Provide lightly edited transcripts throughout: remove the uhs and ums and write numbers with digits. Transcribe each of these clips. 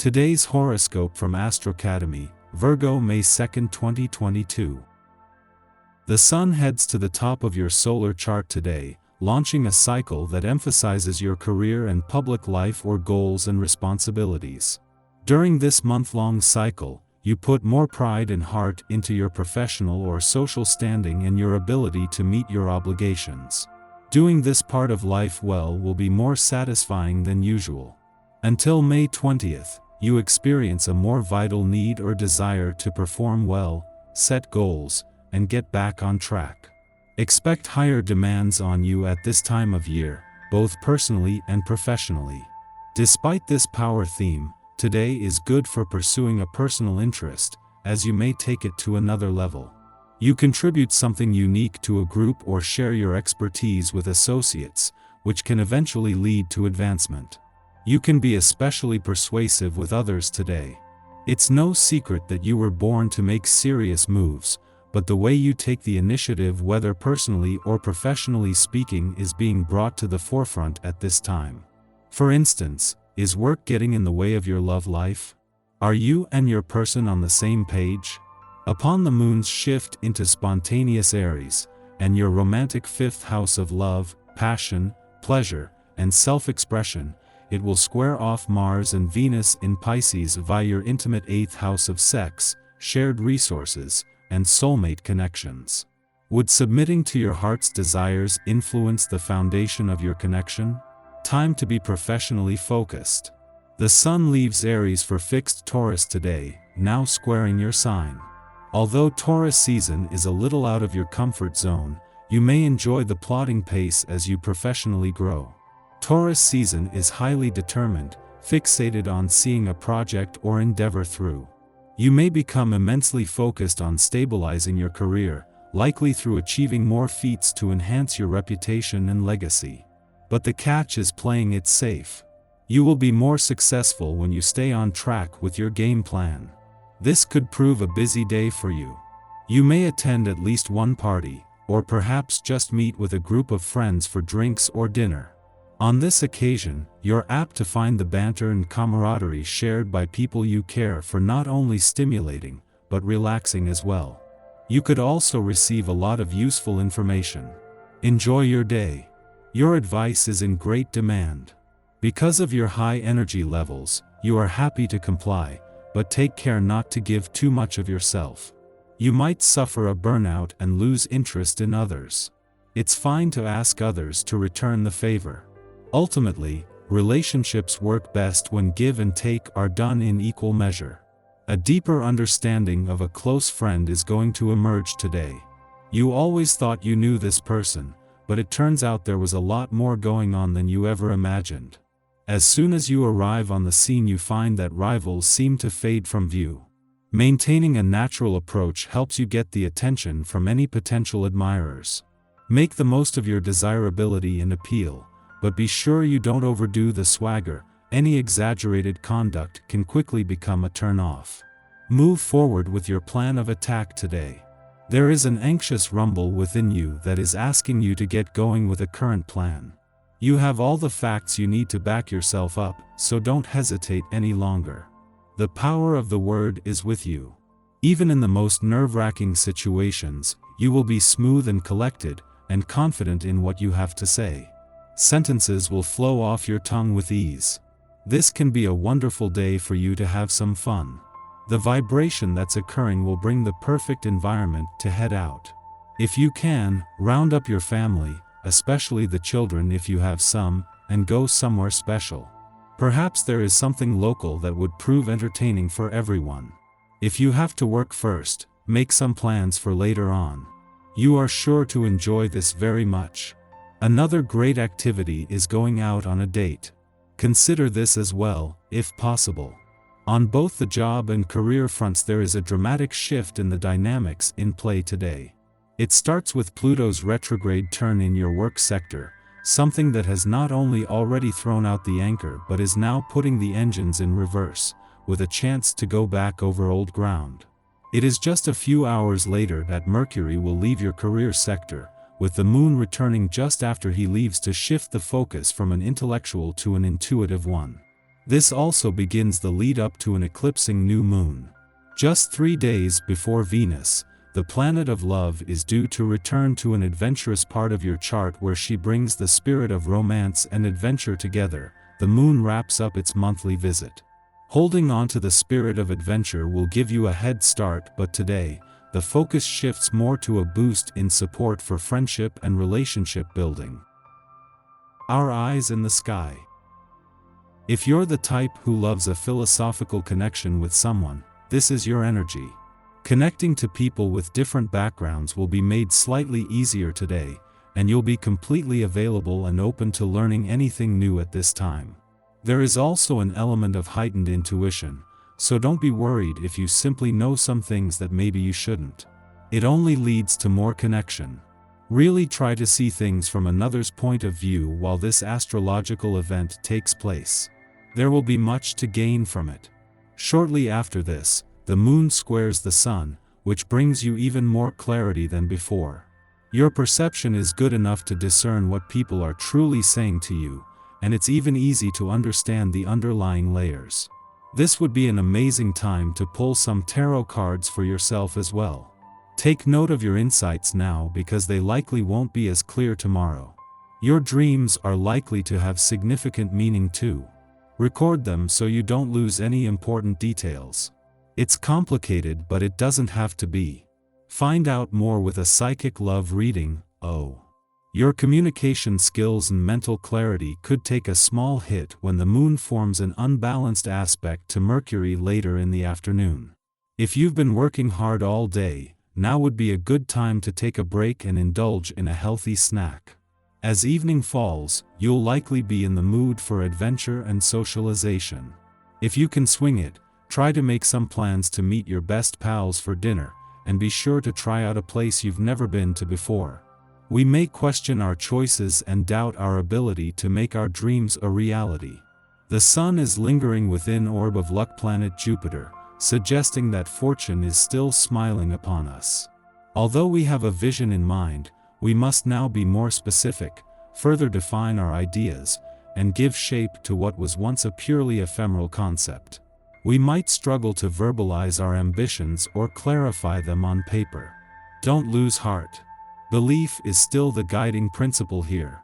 Today's horoscope from Astrocademy, Virgo May 2, 2022. The Sun heads to the top of your solar chart today, launching a cycle that emphasizes your career and public life or goals and responsibilities. During this month-long cycle, you put more pride and heart into your professional or social standing and your ability to meet your obligations. Doing this part of life well will be more satisfying than usual. Until May 20th, you experience a more vital need or desire to perform well, set goals, and get back on track. Expect higher demands on you at this time of year, both personally and professionally. Despite this power theme, today is good for pursuing a personal interest, as you may take it to another level. You contribute something unique to a group or share your expertise with associates, which can eventually lead to advancement. You can be especially persuasive with others today. It's no secret that you were born to make serious moves, but the way you take the initiative, whether personally or professionally speaking, is being brought to the forefront at this time. For instance, is work getting in the way of your love life? Are you and your person on the same page? Upon the moon's shift into spontaneous Aries, and your romantic fifth house of love, passion, pleasure, and self-expression, it will square off Mars and Venus in Pisces via your intimate eighth house of sex, shared resources, and soulmate connections. Would submitting to your heart's desires influence the foundation of your connection? Time to be professionally focused. The Sun leaves Aries for fixed Taurus today, now squaring your sign. Although Taurus season is a little out of your comfort zone, you may enjoy the plodding pace as you professionally grow. Taurus season is highly determined, fixated on seeing a project or endeavor through. You may become immensely focused on stabilizing your career, likely through achieving more feats to enhance your reputation and legacy. But the catch is playing it safe. You will be more successful when you stay on track with your game plan. This could prove a busy day for you. You may attend at least one party, or perhaps just meet with a group of friends for drinks or dinner. On this occasion, you're apt to find the banter and camaraderie shared by people you care for not only stimulating, but relaxing as well. You could also receive a lot of useful information. Enjoy your day. Your advice is in great demand. Because of your high energy levels, you are happy to comply, but take care not to give too much of yourself. You might suffer a burnout and lose interest in others. It's fine to ask others to return the favor. Ultimately, relationships work best when give and take are done in equal measure. A deeper understanding of a close friend is going to emerge today. You always thought you knew this person, but it turns out there was a lot more going on than you ever imagined. As soon as you arrive on the scene, you find that rivals seem to fade from view. Maintaining a natural approach helps you get the attention from any potential admirers. Make the most of your desirability and appeal, but be sure you don't overdo the swagger. Any exaggerated conduct can quickly become a turn-off. Move forward with your plan of attack today. There is an anxious rumble within you that is asking you to get going with a current plan. You have all the facts you need to back yourself up, so don't hesitate any longer. The power of the word is with you. Even in the most nerve-wracking situations, you will be smooth and collected, and confident in what you have to say. Sentences will flow off your tongue with ease. This can be a wonderful day for you to have some fun. The vibration that's occurring will bring the perfect environment to head out. If you can, round up your family, especially the children if you have some, and go somewhere special. Perhaps there is something local that would prove entertaining for everyone. If you have to work first, make some plans for later on. You are sure to enjoy this very much. Another great activity is going out on a date. Consider this as well, if possible. On both the job and career fronts, there is a dramatic shift in the dynamics in play today. It starts with Pluto's retrograde turn in your work sector, something that has not only already thrown out the anchor but is now putting the engines in reverse, with a chance to go back over old ground. It is just a few hours later that Mercury will leave your career sector, with the moon returning just after he leaves to shift the focus from an intellectual to an intuitive one. This also begins the lead up to an eclipsing new moon. Just 3 days before Venus, the planet of love, is due to return to an adventurous part of your chart where she brings the spirit of romance and adventure together. The moon wraps up its monthly visit. Holding on to the spirit of adventure will give you a head start, but today, the focus shifts more to a boost in support for friendship and relationship building. Our eyes in the sky. If you're the type who loves a philosophical connection with someone, this is your energy. Connecting to people with different backgrounds will be made slightly easier today, and you'll be completely available and open to learning anything new at this time. There is also an element of heightened intuition, so don't be worried if you simply know some things that maybe you shouldn't. It only leads to more connection. Really try to see things from another's point of view while this astrological event takes place. There will be much to gain from it. Shortly after this, the moon squares the sun, which brings you even more clarity than before. Your perception is good enough to discern what people are truly saying to you, and it's even easy to understand the underlying layers. This would be an amazing time to pull some tarot cards for yourself as well. Take note of your insights now because they likely won't be as clear tomorrow. Your dreams are likely to have significant meaning too. Record them so you don't lose any important details. It's complicated, but it doesn't have to be. Find out more with a psychic love reading. Your communication skills and mental clarity could take a small hit when the moon forms an unbalanced aspect to Mercury later in the afternoon. If you've been working hard all day, now would be a good time to take a break and indulge in a healthy snack. As evening falls, you'll likely be in the mood for adventure and socialization. If you can swing it, try to make some plans to meet your best pals for dinner, and be sure to try out a place you've never been to before. We may question our choices and doubt our ability to make our dreams a reality. The sun is lingering within orb of luck planet Jupiter, suggesting that fortune is still smiling upon us. Although we have a vision in mind, we must now be more specific, further define our ideas, and give shape to what was once a purely ephemeral concept. We might struggle to verbalize our ambitions or clarify them on paper. Don't lose heart. Belief is still the guiding principle here.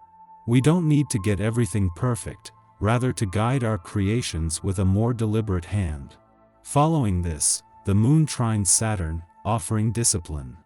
We don't need to get everything perfect, rather to guide our creations with a more deliberate hand. Following this, the moon trines Saturn, offering discipline.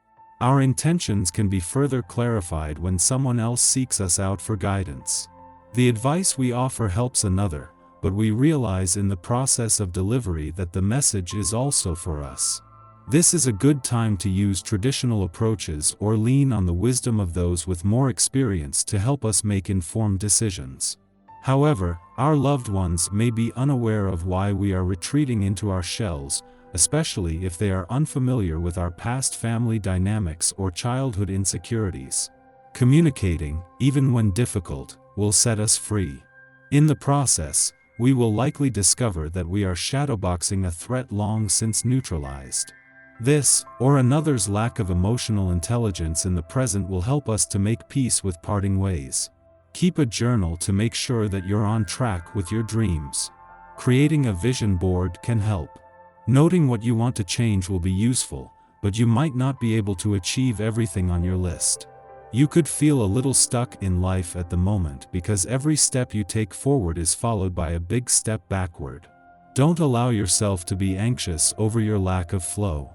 Our intentions can be further clarified when someone else seeks us out for guidance. The advice we offer helps another, but we realize in the process of delivery that the message is also for us. This is a good time to use traditional approaches or lean on the wisdom of those with more experience to help us make informed decisions. However, our loved ones may be unaware of why we are retreating into our shells, especially if they are unfamiliar with our past family dynamics or childhood insecurities. Communicating, even when difficult, will set us free. In the process, we will likely discover that we are shadowboxing a threat long since neutralized. This, or another's lack of emotional intelligence in the present, will help us to make peace with parting ways. Keep a journal to make sure that you're on track with your dreams. Creating a vision board can help. Noting what you want to change will be useful, but you might not be able to achieve everything on your list. You could feel a little stuck in life at the moment because every step you take forward is followed by a big step backward. Don't allow yourself to be anxious over your lack of flow.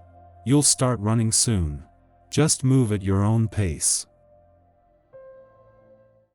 You'll start running soon. Just move at your own pace.